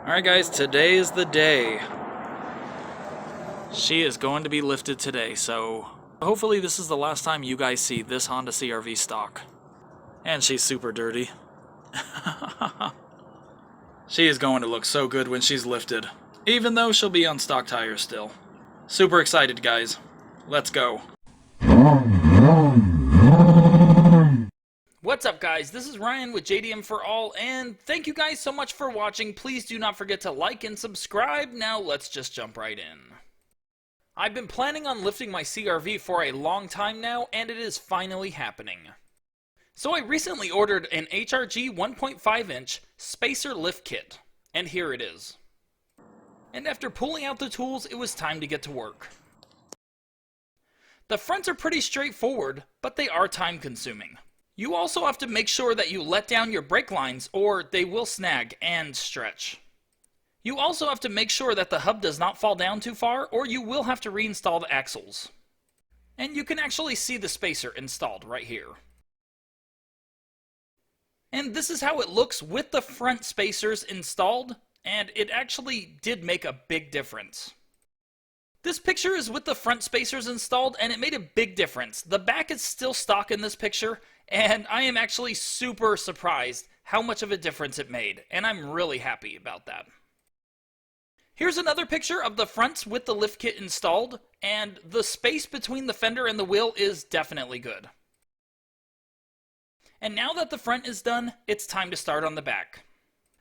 Alright guys, today is the day. She is going to be lifted today, so hopefully this is the last time you guys see this Honda CRV stock. And she's super dirty. She is going to look so good when she's lifted, even though she'll be on stock tires still. Super excited, guys. Let's go. What's up, guys? This is Ryan with JDM for All, and thank you guys so much for watching. Please do not forget to like and subscribe. Now let's just jump right in. I've been planning on lifting my CRV for a long time now, and it is finally happening. So I recently ordered an HRG 1.5-inch spacer lift kit, and here it is. And after pulling out the tools, it was time to get to work. The fronts are pretty straightforward, but they are time-consuming. You also have to make sure that you let down your brake lines or they will snag and stretch. You also have to make sure that the hub does not fall down too far or you will have to reinstall the axles. And you can actually see the spacer installed right here. And this is how it looks with the front spacers installed, and it actually did make a big difference. This picture is with the front spacers installed, and it made a big difference. The back is still stock in this picture, and I am actually super surprised how much of a difference it made, and I'm really happy about that. Here's another picture of the fronts with the lift kit installed, and the space between the fender and the wheel is definitely good. And now that the front is done, it's time to start on the back.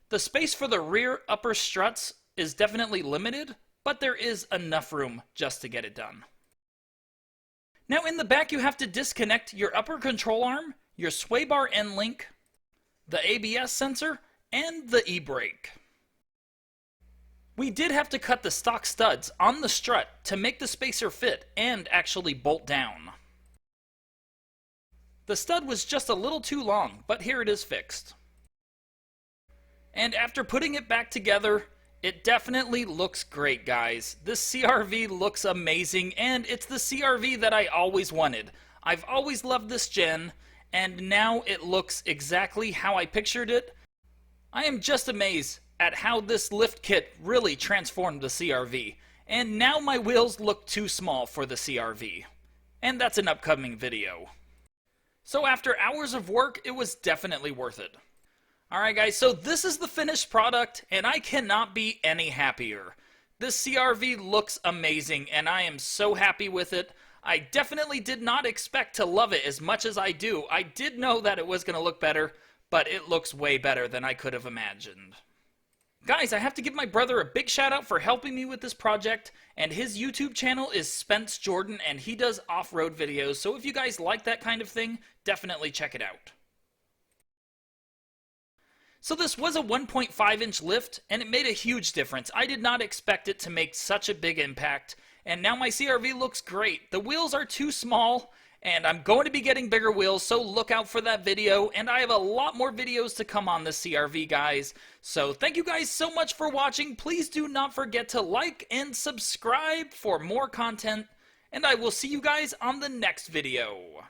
The space for the rear upper struts is definitely limited, but there is enough room just to get it done. Now in the back you have to disconnect your upper control arm, your sway bar end link, the ABS sensor, and the e-brake. We did have to cut the stock studs on the strut to make the spacer fit and actually bolt down. The stud was just a little too long, but here it is fixed. And after putting it back together, it definitely looks great, guys. This CRV looks amazing, and it's the CRV that I always wanted. I've always loved this gen, and now it looks exactly how I pictured it. I am just amazed at how this lift kit really transformed the CRV, and now my wheels look too small for the CRV. And that's an upcoming video. So after hours of work, it was definitely worth it. Alright guys, so this is the finished product, and I cannot be any happier. This CRV looks amazing, and I am so happy with it. I definitely did not expect to love it as much as I do. I did know that it was going to look better, but it looks way better than I could have imagined. Guys, I have to give my brother a big shout out for helping me with this project, and his YouTube channel is Spence Jordan, and he does off-road videos, so if you guys like that kind of thing, definitely check it out. So this was a 1.5-inch lift, and it made a huge difference. I did not expect it to make such a big impact, and now my CRV looks great. The wheels are too small, and I'm going to be getting bigger wheels, so look out for that video, and I have a lot more videos to come on this CRV, guys. So thank you guys so much for watching. Please do not forget to like and subscribe for more content, and I will see you guys on the next video.